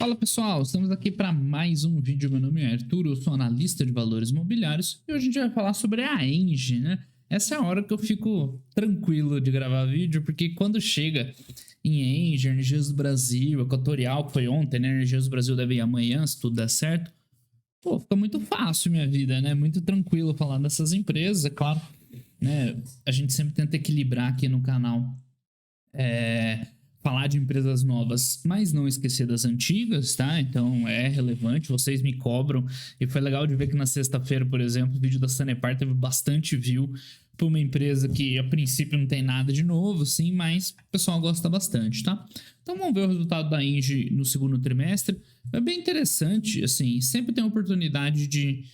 Fala pessoal, estamos aqui para mais um vídeo. Meu nome é Arthur, eu sou analista de valores imobiliários e hoje a gente vai falar sobre a Engie, né? Essa é a hora que eu fico tranquilo de gravar vídeo, porque quando chega em Engie, Energias do Brasil, Equatorial, que foi ontem, né? Energias do Brasil deve ir amanhã, se tudo der certo. Pô, fica muito fácil minha vida, né? Muito tranquilo falar dessas empresas, é claro, né? A gente sempre tenta equilibrar aqui no canal falar de empresas novas, mas não esquecer das antigas, tá? Então é relevante, vocês me cobram. E foi legal de ver que na sexta-feira, por exemplo, o vídeo da Sanepar teve bastante view para uma empresa que a princípio não tem nada de novo, sim, mas o pessoal gosta bastante, tá? Então vamos ver o resultado da Engie no segundo trimestre. É bem interessante, assim, sempre tem a oportunidade de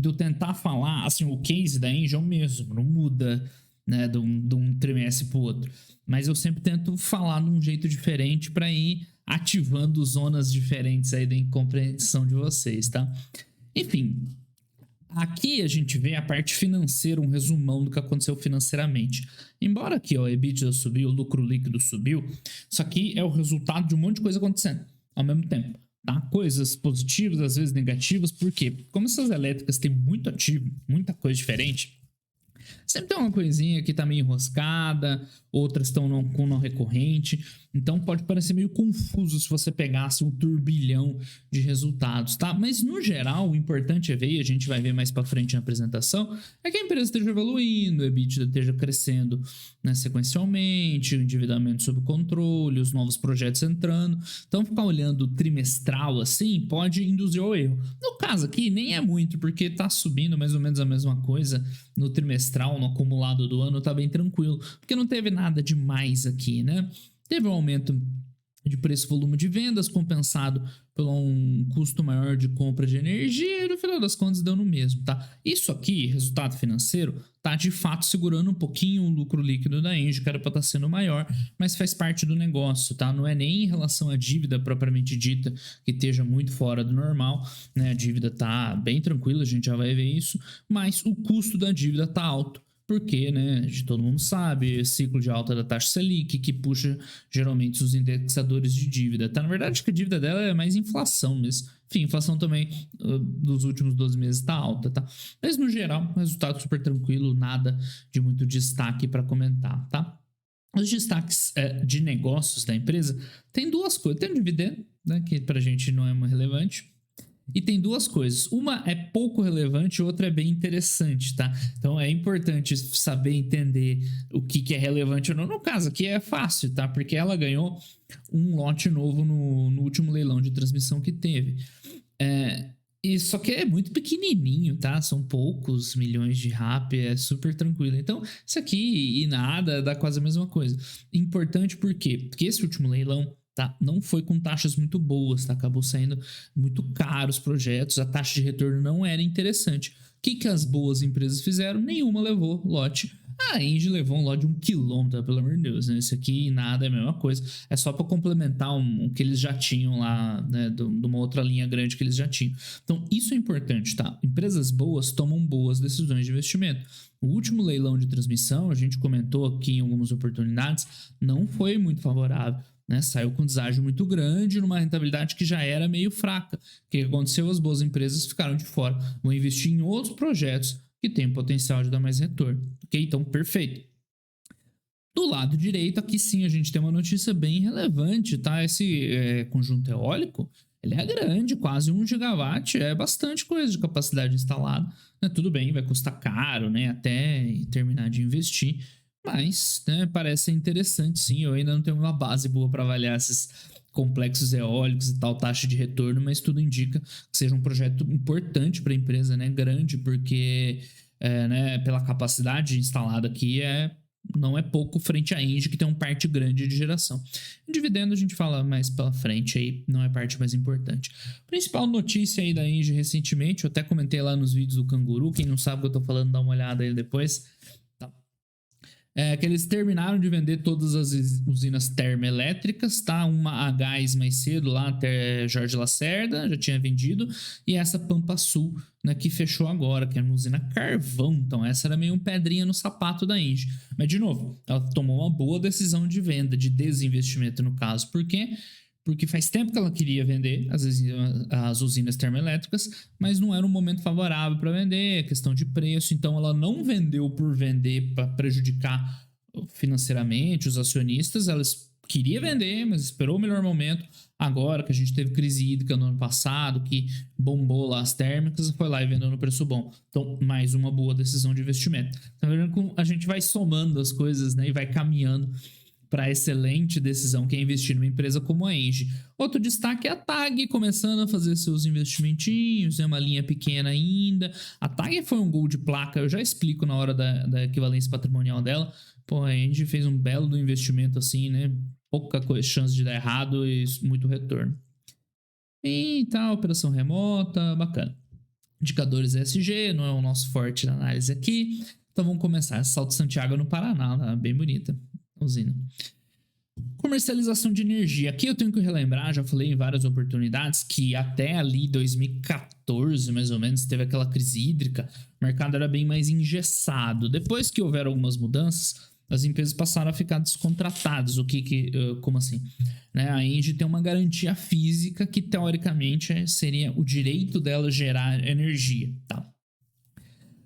eu tentar falar, assim, o case da Engie é o mesmo, não muda, né, de um trimestre para o outro. Mas eu sempre tento falar de um jeito diferente para ir ativando zonas diferentes aí da incompreensão de vocês, tá? Enfim, aqui a gente vê a parte financeira, um resumão do que aconteceu financeiramente. Embora aqui ó, a EBITDA subiu, o lucro líquido subiu, isso aqui é o resultado de um monte de coisa acontecendo ao mesmo tempo. Tá? Coisas positivas, às vezes negativas, porque como essas elétricas têm muito ativo, muita coisa diferente, sempre tem uma coisinha que tá meio enroscada, outras estão com não recorrente, então pode parecer meio confuso se você pegasse um turbilhão de resultados, tá? Mas no geral, o importante é ver, e a gente vai ver mais para frente na apresentação, é que a empresa esteja evoluindo, o EBITDA esteja crescendo, né, sequencialmente, o endividamento sob controle, os novos projetos entrando. Então ficar olhando trimestral assim pode induzir ao erro. No caso aqui, nem é muito, porque tá subindo mais ou menos a mesma coisa no trimestral, no acumulado do ano, tá bem tranquilo, porque não teve nada demais aqui, né? Teve um aumento de preço e volume de vendas, compensado por um custo maior de compra de energia, e no final das contas deu no mesmo, tá? Isso aqui, resultado financeiro, tá de fato segurando um pouquinho o lucro líquido da Engie, que era para estar sendo maior, mas faz parte do negócio, tá? Não é nem em relação à dívida propriamente dita que esteja muito fora do normal, né? A dívida tá bem tranquila, a gente já vai ver isso, mas o custo da dívida tá alto. Porque, né, todo mundo sabe, ciclo de alta da taxa Selic, que puxa geralmente os indexadores de dívida. Tá? Na verdade, acho que a dívida dela é mais inflação mesmo. Enfim, inflação também dos últimos 12 meses tá alta, tá? Mas no geral, resultado super tranquilo, nada de muito destaque para comentar, tá? Os destaques de negócios da empresa tem duas coisas. Tem um dividendo, né, que pra gente não é muito relevante. E tem duas coisas. Uma é pouco relevante, outra é bem interessante, tá? Então é importante saber entender o que é relevante ou não. No caso aqui é fácil, tá? Porque ela ganhou um lote novo no último leilão de transmissão que teve. E só que é muito pequenininho, tá? São poucos milhões de RAP, é super tranquilo. Então, isso aqui e nada dá quase a mesma coisa. Importante por quê? Porque esse último leilão, tá, não foi com taxas muito boas, tá? Acabou saindo muito caro os projetos, a taxa de retorno não era interessante. O que as boas empresas fizeram? Nenhuma levou lote. A Engie levou um lote de 1 quilômetro, pelo amor de Deus, né? Isso aqui nada é a mesma coisa. É só para complementar o que eles já tinham lá, né? De uma outra linha grande que eles já tinham. Então, isso é importante, tá? Empresas boas tomam boas decisões de investimento. O último leilão de transmissão, a gente comentou aqui em algumas oportunidades, não foi muito favorável. Né, saiu com deságio muito grande numa rentabilidade que já era meio fraca. O que aconteceu? As boas empresas ficaram de fora. Vão investir em outros projetos que têm potencial de dar mais retorno. Ok? Então, perfeito. Do lado direito, aqui sim a gente tem uma notícia bem relevante, tá? Esse conjunto eólico, ele é grande, quase 1 gigawatt, é bastante coisa de capacidade instalada. Né? Tudo bem, vai custar caro, né? Até terminar de investir. Mas, né, parece interessante sim. Eu ainda não tenho uma base boa para avaliar esses complexos eólicos e tal, taxa de retorno, mas tudo indica que seja um projeto importante para a empresa, né? Grande, porque né, pela capacidade instalada aqui não é pouco frente à Engie, que tem um parte grande de geração. O dividendo a gente fala mais pela frente, aí não é a parte mais importante. Principal notícia aí da Engie recentemente, eu até comentei lá nos vídeos do Canguru, quem não sabe o que eu tô falando, dá uma olhada aí depois. Que eles terminaram de vender todas as usinas termoelétricas, tá? Uma a gás mais cedo lá, até Jorge Lacerda, já tinha vendido, e essa Pampa Sul, né, que fechou agora, que é uma usina carvão. Então essa era meio um pedrinha no sapato da Engie. Mas de novo, ela tomou uma boa decisão de venda, de desinvestimento no caso, porque porque faz tempo que ela queria vender as usinas termoelétricas, mas não era um momento favorável para vender, questão de preço, então ela não vendeu por vender para prejudicar financeiramente os acionistas, ela queria vender, mas esperou o melhor momento. Agora que a gente teve crise hídrica no ano passado, que bombou lá as térmicas, foi lá e vendeu no preço bom. Então, mais uma boa decisão de investimento. Então, a gente vai somando as coisas, né, e vai caminhando para a excelente decisão que é investir numa empresa como a Engie. Outro destaque é a TAG começando a fazer seus investimentinhos, é uma linha pequena ainda. A TAG foi um gol de placa, eu já explico na hora da equivalência patrimonial dela. Pô, a Engie fez um belo investimento assim, né? Pouca chance de dar errado e muito retorno. E tá, operação remota, bacana. Indicadores ESG, não é o nosso forte na análise aqui. Então vamos começar. Salto Santiago no Paraná, tá? Bem bonita usina. Comercialização de energia. Aqui eu tenho que relembrar, já falei em várias oportunidades, que até ali 2014, mais ou menos, teve aquela crise hídrica, o mercado era bem mais engessado. Depois que houveram algumas mudanças, as empresas passaram a ficar descontratadas. Como assim? Né? A Engie tem uma garantia física que, teoricamente, seria o direito dela gerar energia. Tá?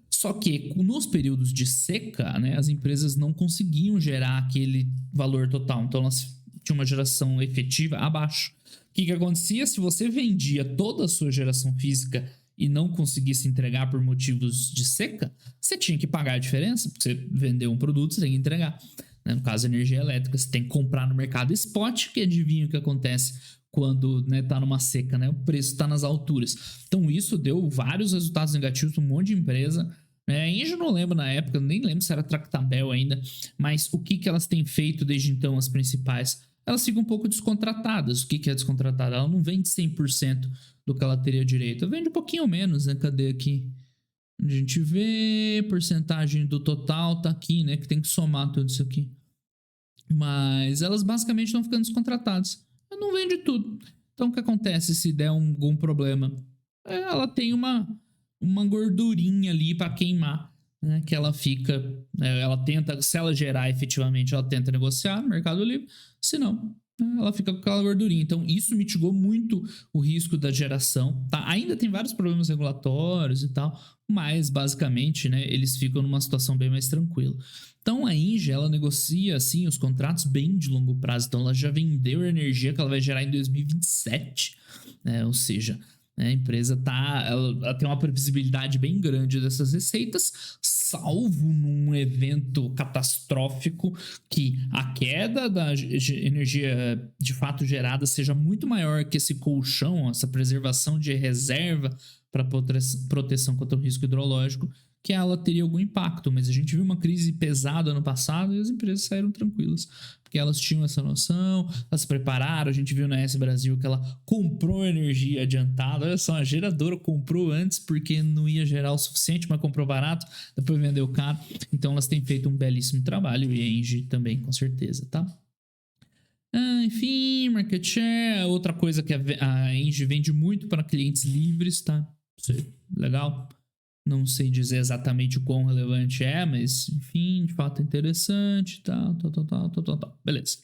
Só que nos períodos de seca, né, as empresas não conseguiam gerar aquele valor total. Então, elas tinham uma geração efetiva abaixo. O que acontecia? Se você vendia toda a sua geração física e não conseguisse entregar por motivos de seca, você tinha que pagar a diferença, porque você vendeu um produto, você tem que entregar. Né? No caso, energia elétrica, você tem que comprar no mercado spot, que adivinha o que acontece quando, né, tá numa seca, né? O preço está nas alturas. Então, isso deu vários resultados negativos para um monte de empresa. A Engie não lembro na época, nem lembro se era Tractabel ainda, mas o que elas têm feito desde então, as principais? Elas ficam um pouco descontratadas. O que é descontratada? Ela não vende 100% do que ela teria direito. Ela vende um pouquinho menos, né? Cadê aqui? Onde a gente vê porcentagem do total, tá aqui, né? Que tem que somar tudo isso aqui. Mas elas basicamente estão ficando descontratadas. Ela não vende tudo. Então o que acontece se der algum problema? Ela tem uma gordurinha ali para queimar, né? Que ela fica, ela tenta, se ela gerar efetivamente, ela tenta negociar no Mercado Livre, se não, ela fica com aquela gordurinha. Então isso mitigou muito o risco da geração, tá? Ainda tem vários problemas regulatórios e tal, mas basicamente, né, eles ficam numa situação bem mais tranquila. Então a Engie, ela negocia assim os contratos bem de longo prazo, então ela já vendeu a energia que ela vai gerar em 2027, né? Ou seja, a empresa ela tem uma previsibilidade bem grande dessas receitas, salvo num evento catastrófico que a queda da energia de fato gerada seja muito maior que esse colchão, essa preservação de reserva para proteção contra o risco hidrológico, que ela teria algum impacto. Mas a gente viu uma crise pesada ano passado e as empresas saíram tranquilas, porque elas tinham essa noção, elas se prepararam. A gente viu na S Brasil que ela comprou energia adiantada. Olha só, a geradora comprou antes porque não ia gerar o suficiente, mas comprou barato, depois vendeu caro. Então elas têm feito um belíssimo trabalho, e a Engie também, com certeza, tá? Enfim, market share, outra coisa que a Engie vende muito para clientes livres, tá? Isso é legal. Não sei dizer exatamente o quão relevante é, mas, enfim, de fato é interessante, tal. Beleza.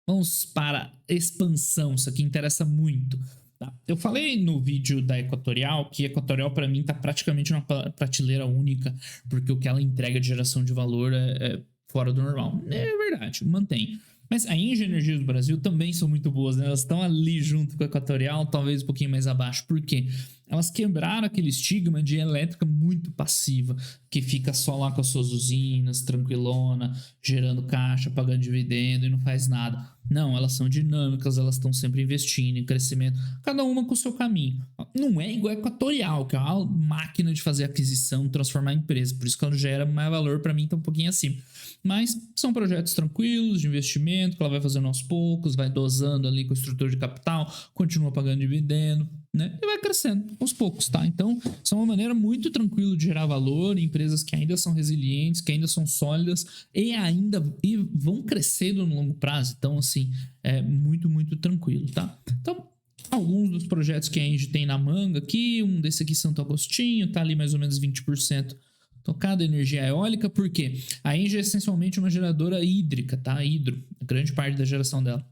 Vamos para expansão, isso aqui interessa muito. Tá? Eu falei no vídeo da Equatorial que a Equatorial, para mim, está praticamente uma prateleira única, porque o que ela entrega de geração de valor é fora do normal. É verdade, mantém. Mas a Engie Energia do Brasil também são muito boas, né? Elas estão ali junto com a Equatorial, talvez um pouquinho mais abaixo. Por quê? Elas quebraram aquele estigma de elétrica muito passiva, que fica só lá com as suas usinas, tranquilona, gerando caixa, pagando dividendo e não faz nada. Não, elas são dinâmicas, elas estão sempre investindo em crescimento, cada uma com o seu caminho. Não é igual a Equatorial, que é uma máquina de fazer aquisição, transformar em empresa. Por isso que ela gera mais valor, para mim tá um pouquinho acima. Mas são projetos tranquilos de investimento, que ela vai fazendo aos poucos, vai dosando ali com a estrutura de capital, continua pagando dividendo, né? E vai crescendo aos poucos, tá? Então, isso é uma maneira muito tranquila de gerar valor em empresas que ainda são resilientes, que ainda são sólidas e vão crescendo no longo prazo. Então, assim, é muito, muito tranquilo, tá? Então, alguns dos projetos que a Engie tem na manga aqui, um desse aqui, Santo Agostinho, tá ali mais ou menos 20% tocada energia eólica, porque a Engie é essencialmente uma geradora hídrica, tá? A grande parte da geração dela.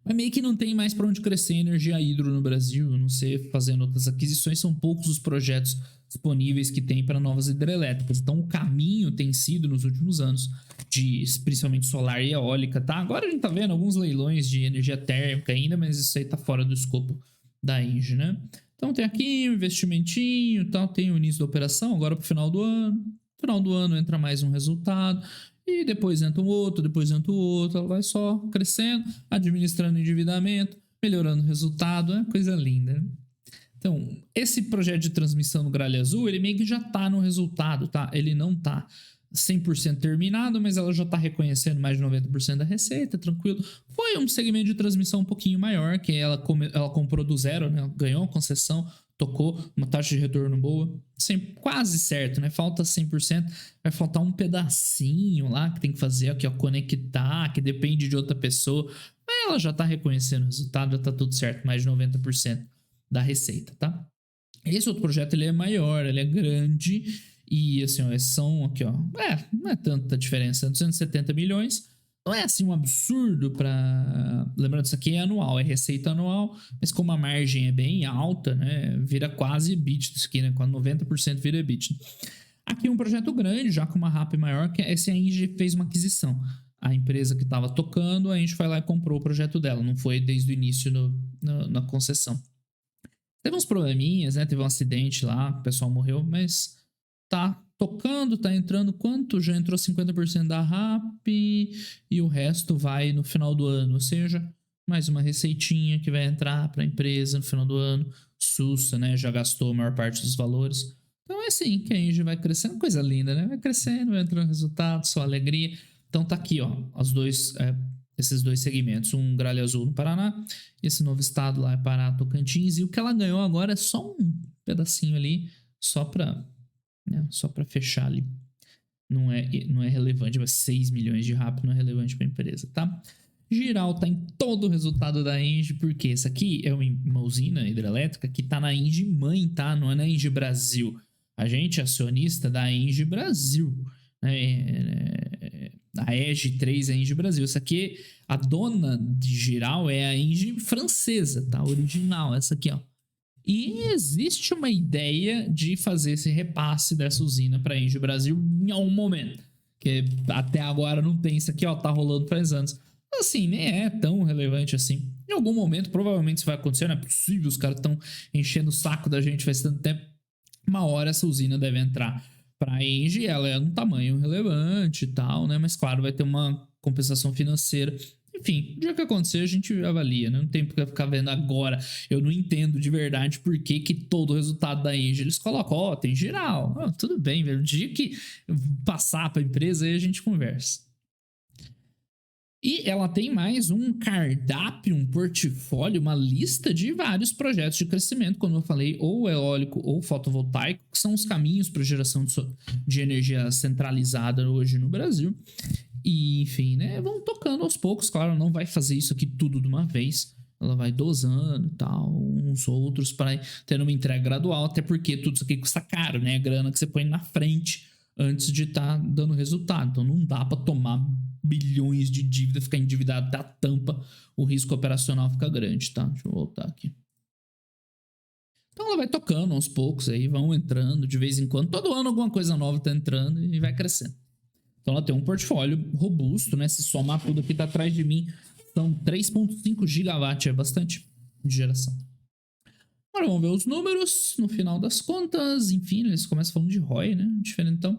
Mas meio que não tem mais para onde crescer energia hidro no Brasil, não sei, fazendo outras aquisições, são poucos os projetos disponíveis que tem para novas hidrelétricas. Então o caminho tem sido nos últimos anos de principalmente solar e eólica, tá? Agora a gente tá vendo alguns leilões de energia térmica ainda, mas isso aí tá fora do escopo da Engie, né? Então tem aqui um investimentinho, tal, tem o início da operação agora pro final do ano. No final do ano entra mais um resultado. E depois entra um outro, depois entra o outro, ela vai só crescendo, administrando endividamento, melhorando o resultado, é coisa linda. Né? Então, esse projeto de transmissão no Gralha Azul, ele meio que já tá no resultado, tá? Ele não tá 100% terminado, mas ela já tá reconhecendo mais de 90% da receita, tranquilo. Foi um segmento de transmissão um pouquinho maior, que ela comprou do zero, né? Ganhou a concessão, tocou, uma taxa de retorno boa, quase certo, né? Falta 100%, vai faltar um pedacinho lá que tem que fazer aqui, ó, conectar, que depende de outra pessoa, mas ela já tá reconhecendo o resultado, já tá tudo certo, mais de 90% da receita, tá? Esse outro projeto, ele é maior, ele é grande e, assim, ó, são aqui, ó, não é tanta diferença, 270 milhões, não é assim um absurdo para. Lembrando, isso aqui é anual, é receita anual, mas como a margem é bem alta, né? Vira quase EBITDA isso aqui, né? Quase 90% vira EBITDA. Aqui um projeto grande, já com uma RAP maior, que esse a Engie fez uma aquisição. A empresa que estava tocando, a gente foi lá e comprou o projeto dela, não foi desde o início na concessão. Teve uns probleminhas, né? Teve um acidente lá, o pessoal morreu, mas tá tocando, tá entrando quanto? Já entrou 50% da RAP e o resto vai no final do ano. Ou seja, mais uma receitinha que vai entrar para a empresa no final do ano. Sussa, né? Já gastou a maior parte dos valores. Então é assim que a Engie vai crescendo. Coisa linda, né? Vai crescendo, vai entrando resultado, só alegria. Então tá aqui, ó, esses dois segmentos. Um Gralha Azul no Paraná, esse novo estado lá é Pará, Tocantins. E o que ela ganhou agora é só um pedacinho ali, só para fechar ali. Não é relevante, mas 6 milhões de RAP não é relevante para a empresa, tá? Giral tá em todo o resultado da Engie, porque essa aqui é uma usina hidrelétrica que tá na Engie mãe, tá? Não é na Engie Brasil. A gente é acionista da Engie Brasil. A EG 3 é a Engie Brasil. Essa aqui, a dona de Giral é a Engie francesa, tá? Original, essa aqui, ó. E existe uma ideia de fazer esse repasse dessa usina para a Engie Brasil em algum momento. Que até agora não tem isso aqui, ó, tá rolando faz anos. Assim, nem é tão relevante assim. Em algum momento, provavelmente isso vai acontecer, não é possível, os caras estão enchendo o saco da gente faz tanto tempo. Uma hora essa usina deve entrar para a Engie, ela é um tamanho relevante e tal, né? Mas claro, vai ter uma compensação financeira. Enfim, o dia que acontecer a gente avalia, né? Não tem porque ficar vendo agora. Eu não entendo de verdade por que todo o resultado da Engie eles colocam, ó, tem geral. Tudo bem, velho. O dia que passar para a empresa aí a gente conversa. E ela tem mais um cardápio, um portfólio, uma lista de vários projetos de crescimento, como eu falei, ou eólico ou fotovoltaico, que são os caminhos para geração de energia centralizada hoje no Brasil. E, enfim, né, vão tocando aos poucos, claro, não vai fazer isso aqui tudo de uma vez, ela vai dosando e tal, uns outros para ter uma entrega gradual, até porque tudo isso aqui custa caro, né, a grana que você põe na frente antes de estar dando resultado, então não dá para tomar bilhões de dívida, ficar endividado da tampa, o risco operacional fica grande, tá? Deixa eu voltar aqui. Então ela vai tocando aos poucos aí, vão entrando de vez em quando, todo ano alguma coisa nova tá entrando e vai crescendo. Então ela tem um portfólio robusto, né? Se somar tudo aqui tá atrás de mim, são 3,5 gigawatts, é bastante de geração. Agora vamos ver os números, no final das contas, enfim, eles começam falando de ROI, né? Diferentão.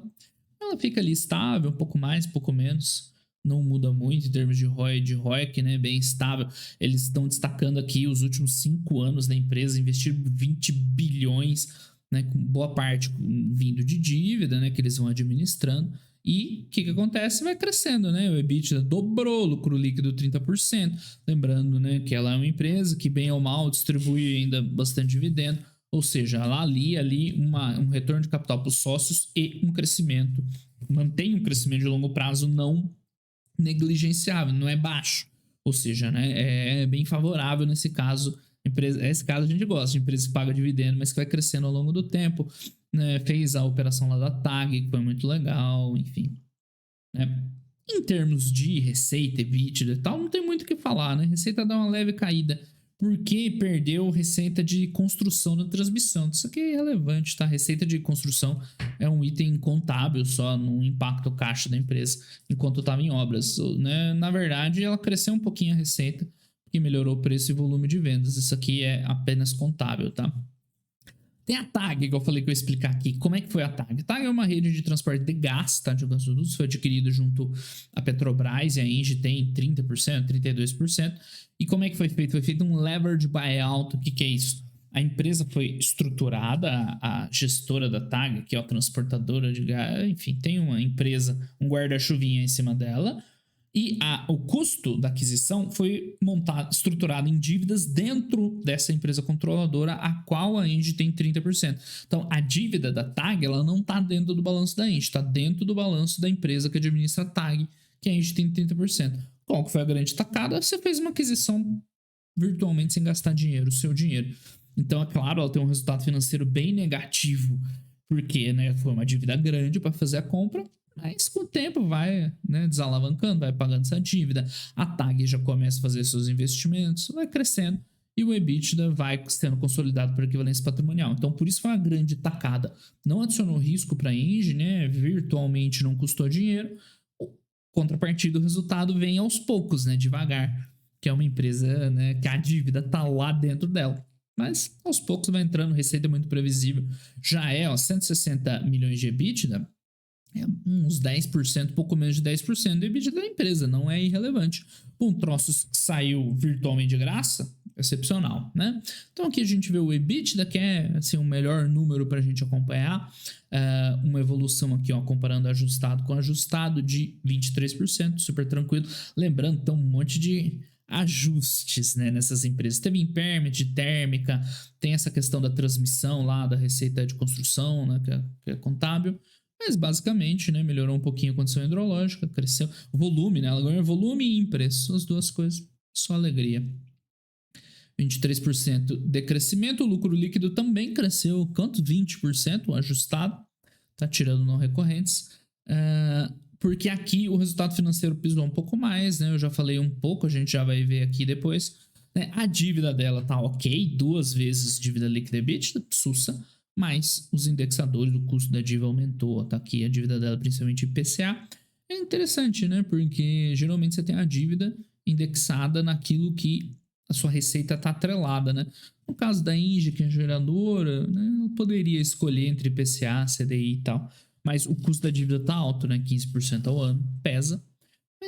Ela fica ali estável, um pouco mais, um pouco menos. Não muda muito em termos de ROI, de ROIC, né? Bem estável. Eles estão destacando aqui os últimos 5 anos da empresa, investir 20 bilhões, né? Com boa parte vindo de dívida, né? Que eles vão administrando. E o que acontece? Vai crescendo, né? O EBITDA dobrou, lucro líquido 30%. Lembrando, né, que ela é uma empresa que, bem ou mal, distribui ainda bastante dividendo. Ou seja, ela alia ali um retorno de capital para os sócios e um crescimento. Mantém um crescimento de longo prazo não negligenciável, não é baixo. Ou seja, né, é bem favorável nesse caso. Nesse caso a gente gosta de empresa que paga dividendo, mas que vai crescendo ao longo do tempo. Né, fez a operação lá da TAG, que foi muito legal, enfim. Né? Em termos de receita, EBITDA e tal, não tem muito o que falar, né? Receita dá uma leve caída, porque perdeu receita de construção da transmissão. Isso aqui é irrelevante, tá? Receita de construção é um item contábil só no impacto caixa da empresa, enquanto estava em obras, né? Na verdade, ela cresceu um pouquinho a receita, que melhorou o preço e volume de vendas. Isso aqui é apenas contábil, tá? Tem a TAG, que eu falei que eu ia explicar aqui. Como é que foi a TAG? A TAG é uma rede de transporte de gás, tá? De gasodutos, foi adquirida junto à Petrobras, e a Engie tem 30%, 32%. E como é que foi feito? Foi feito um leverage buyout. O que é isso? A empresa foi estruturada, a gestora da TAG, que é a transportadora de gás, enfim, tem uma empresa, um guarda-chuvinha em cima dela, e o custo da aquisição foi montado, estruturado em dívidas dentro dessa empresa controladora, a qual a Engie tem 30%. Então, a dívida da TAG ela não está dentro do balanço da Engie, está dentro do balanço da empresa que administra a TAG, que a Engie tem 30%. Qual que foi a grande tacada? Você fez uma aquisição virtualmente sem gastar dinheiro, o seu dinheiro. Então, é claro, ela tem um resultado financeiro bem negativo, porque né, foi uma dívida grande para fazer a compra, mas com o tempo vai desalavancando, vai pagando essa dívida. A TAG já começa a fazer seus investimentos, vai crescendo e o EBITDA vai sendo consolidado por equivalência patrimonial. Então, por isso foi uma grande tacada. Não adicionou risco para a Engie, né? Virtualmente não custou dinheiro. Contrapartida, o resultado vem aos poucos, né? Devagar, que é uma empresa que a dívida está lá dentro dela. Mas aos poucos vai entrando, receita muito previsível. Já é 160 milhões de EBITDA, uns 10%, pouco menos de 10% do EBITDA da empresa, não é irrelevante. Um troço que saiu virtualmente de graça, excepcional, né? Então aqui a gente vê o EBITDA, que é assim, o melhor número para a gente acompanhar, uma evolução aqui, ó, comparando ajustado com ajustado de 23%, super tranquilo. Lembrando, então, um monte de ajustes nessas empresas. Teve impairment de térmica, tem essa questão da transmissão lá, da receita de construção, né, que é contábil. Mas basicamente, melhorou um pouquinho a condição hidrológica, cresceu o volume, ela ganhou volume e preço, as duas coisas, só alegria. 23% de crescimento, o lucro líquido também cresceu, quanto? 20%, o ajustado, tá tirando não recorrentes, porque aqui o resultado financeiro pisou um pouco mais, eu já falei um pouco, a gente já vai ver aqui depois, a dívida dela tá ok, 2 vezes dívida líquida EBITDA, sussa, mas os indexadores do custo da dívida aumentou, tá aqui a dívida dela, principalmente IPCA. É interessante, porque geralmente você tem a dívida indexada naquilo que a sua receita está atrelada, No caso da Engie, que é geradora, ela poderia escolher entre IPCA, CDI e tal, mas o custo da dívida tá alto, 15% ao ano, pesa.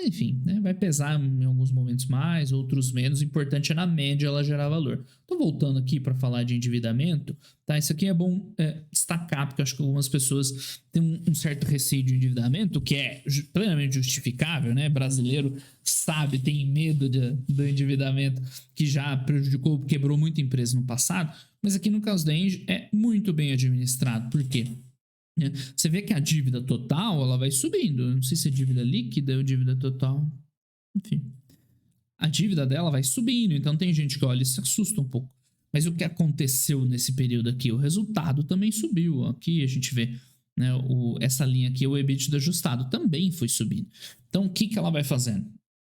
Enfim, vai pesar em alguns momentos mais, outros menos. O importante é, na média, ela gerar valor. Tô voltando aqui para falar de endividamento, tá? Isso aqui é bom destacar, porque eu acho que algumas pessoas têm um certo receio de endividamento, que é plenamente justificável, Brasileiro sabe, tem medo do endividamento, que já prejudicou, quebrou muita empresa no passado. Mas aqui no caso da Engie é muito bem administrado. Por quê? Você vê que a dívida total ela vai subindo. Não sei se é dívida líquida ou dívida total. Enfim. A dívida dela vai subindo. Então tem gente que olha e se assusta um pouco. Mas o que aconteceu nesse período aqui? O resultado também subiu. Aqui a gente vê essa linha aqui, o EBITDA ajustado, também foi subindo. Então o que ela vai fazendo?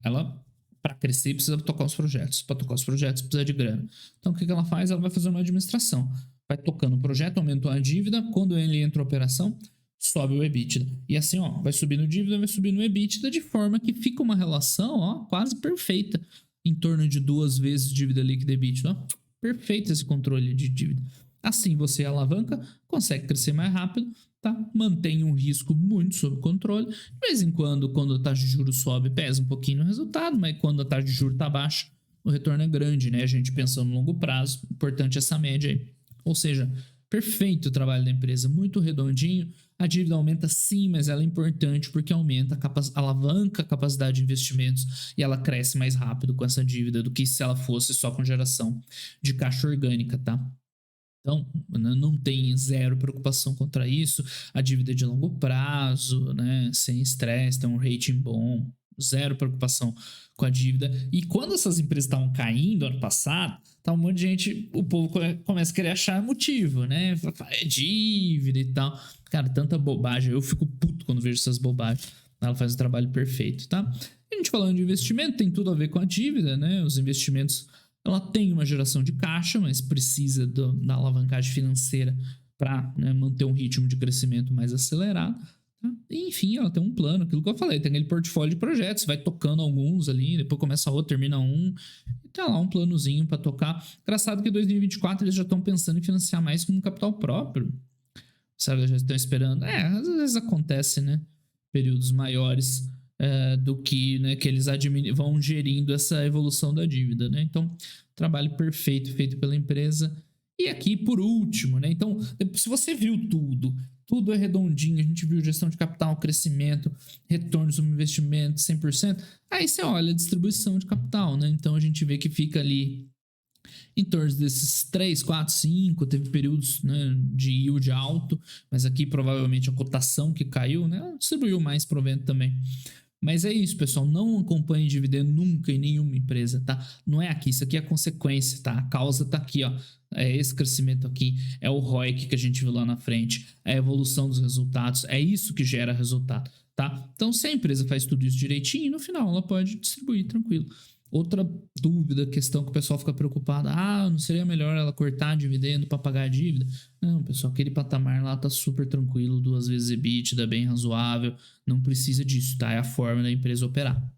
Ela, para crescer, precisa tocar os projetos. Para tocar os projetos, precisa de grana. Então o que ela faz? Ela vai fazer uma administração. Vai tocando o projeto, aumentou a dívida, quando ele entra em operação, sobe o EBITDA. E assim, vai subindo dívida, vai subindo o EBITDA, de forma que fica uma relação quase perfeita, em torno de 2 vezes dívida líquida e EBITDA. Perfeito esse controle de dívida. Assim você alavanca, consegue crescer mais rápido, tá? Mantém um risco muito sob controle. De vez em quando a taxa de juros sobe, pesa um pouquinho no resultado, mas quando a taxa de juros está baixa, o retorno é grande, A gente pensando no longo prazo, importante essa média aí. Ou seja, perfeito o trabalho da empresa, muito redondinho. A dívida aumenta sim, mas ela é importante porque aumenta, alavanca a capacidade de investimentos e ela cresce mais rápido com essa dívida do que se ela fosse só com geração de caixa orgânica, tá? Então, não tem zero preocupação contra isso. A dívida é de longo prazo, sem estresse, tem um rating bom, zero preocupação com a dívida. E quando essas empresas estavam caindo ano passado, tá um monte de gente, o povo começa a querer achar motivo, É dívida e tal. Cara, tanta bobagem. Eu fico puto quando vejo essas bobagens. Ela faz o trabalho perfeito, tá? A gente falando de investimento, tem tudo a ver com a dívida, né? Os investimentos, ela tem uma geração de caixa, mas precisa da alavancagem financeira para, né, manter um ritmo de crescimento mais acelerado. Tá? E, enfim, ela tem um plano, aquilo que eu falei, tem aquele portfólio de projetos, vai tocando alguns ali, depois começa outro, termina um, e tá lá um planozinho para tocar. Engraçado que em 2024 eles já estão pensando em financiar mais com capital próprio, sabe? Já estão esperando. Às vezes acontece, né? Períodos maiores do que, né, que eles vão gerindo essa evolução da dívida, né? Então, trabalho perfeito feito pela empresa. E aqui, por último, né? Então, se você viu tudo é redondinho, a gente viu gestão de capital, crescimento, retorno sobre investimento, 100%, aí você olha a distribuição de capital, né? Então, a gente vê que fica ali em torno desses 3, 4, 5, teve períodos, né, de yield alto, mas aqui provavelmente a cotação que caiu, né, distribuiu mais provento também. Mas é isso, pessoal, não acompanhe dividendo nunca em nenhuma empresa, tá? Não é aqui, isso aqui é a consequência, tá? A causa tá aqui, ó. É esse crescimento aqui, é o ROIC que a gente viu lá na frente, é a evolução dos resultados, é isso que gera resultado, tá? Então, se a empresa faz tudo isso direitinho, no final ela pode distribuir tranquilo. Outra dúvida, questão que o pessoal fica preocupado, não seria melhor ela cortar dividendo para pagar a dívida? Não, pessoal, aquele patamar lá tá super tranquilo, 2 vezes EBITDA, bem razoável, não precisa disso, tá? É a forma da empresa operar.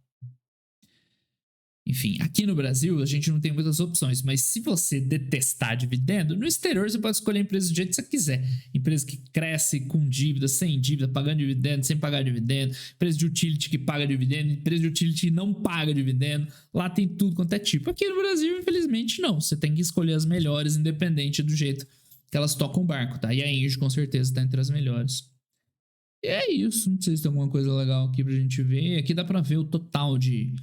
Enfim, aqui no Brasil a gente não tem muitas opções, mas se você detestar dividendo, no exterior você pode escolher a empresa do jeito que você quiser. Empresa que cresce com dívida, sem dívida, pagando dividendo, sem pagar dividendo, empresa de utility que paga dividendo, empresa de utility que não paga dividendo. Lá tem tudo quanto é tipo. Aqui no Brasil, infelizmente, não. Você tem que escolher as melhores, independente do jeito que elas tocam o barco, tá? E a Engie com certeza está entre as melhores. E é isso. Não sei se tem alguma coisa legal aqui pra gente ver. Aqui dá pra ver o total de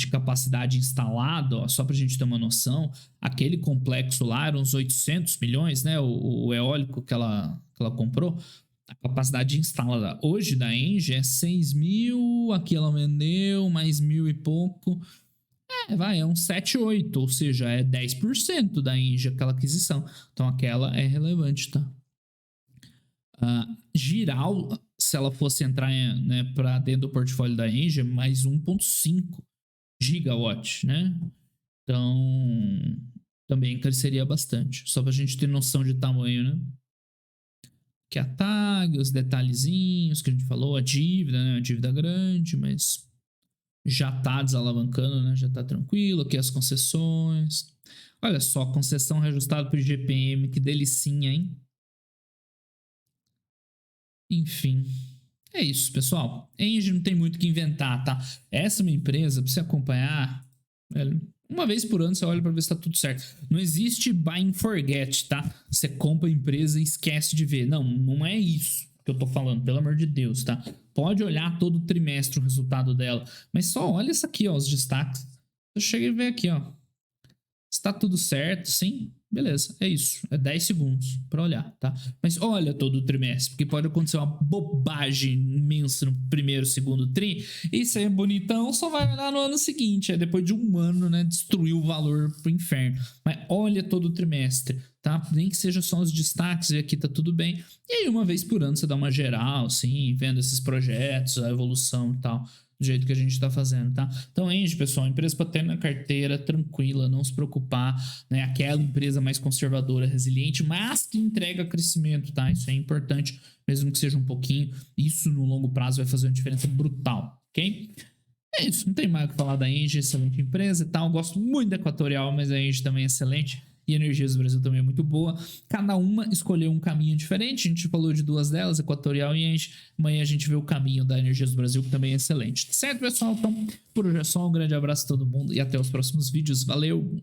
capacidade instalada, ó, só para a gente ter uma noção, aquele complexo lá era uns 800 milhões, né? O eólico que ela comprou, a capacidade instalada hoje da Engie é 6 mil, aqui ela vendeu mais 1.000 e pouco, é uns 7, 8, ou seja, é 10% da Engie aquela aquisição, então aquela é relevante, tá? Giral, se ela fosse entrar, né, para dentro do portfólio da Engie, mais 1,5 gigawatt, né? Então, também cresceria bastante. Só pra gente ter noção de tamanho, né? Que a TAG, os detalhezinhos que a gente falou, a dívida, né? A dívida grande, mas já tá desalavancando, né? Já tá tranquilo. Aqui as concessões. Olha só, concessão reajustada por IGPM, que delicinha, hein? Enfim. É isso, pessoal. Engie não tem muito o que inventar, tá? Essa é uma empresa, pra você acompanhar, uma vez por ano você olha pra ver se tá tudo certo. Não existe buy and forget, tá? Você compra a empresa e esquece de ver. Não é isso que eu tô falando, pelo amor de Deus, tá? Pode olhar todo trimestre o resultado dela, mas só olha isso aqui, ó, os destaques. Eu cheguei a ver aqui, ó. Está tudo certo, sim? Beleza, é isso. É 10 segundos para olhar, tá? Mas olha todo o trimestre, porque pode acontecer uma bobagem imensa no primeiro, segundo tri, e isso aí é bonitão, só vai olhar no ano seguinte. Aí depois de um ano, né, destruir o valor pro inferno. Mas olha todo o trimestre, tá? Nem que seja só os destaques, e aqui tá tudo bem. E aí uma vez por ano você dá uma geral, assim, vendo esses projetos, a evolução e tal. Do jeito que a gente tá fazendo, tá? Então, Engie, pessoal, empresa para ter na carteira, tranquila, não se preocupar, né? Aquela empresa mais conservadora, resiliente, mas que entrega crescimento, tá? Isso é importante, mesmo que seja um pouquinho. Isso, no longo prazo, vai fazer uma diferença brutal, ok? É isso, não tem mais o que falar da Engie, excelente empresa e tal. Eu gosto muito da Equatorial, mas a Engie também é excelente. E a Energias do Brasil também é muito boa. Cada uma escolheu um caminho diferente. A gente falou de 2 delas, Equatorial e Engie. Amanhã a gente vê o caminho da Energias do Brasil, que também é excelente. Certo, pessoal? Então, por hoje é só. Um grande abraço a todo mundo e até os próximos vídeos. Valeu!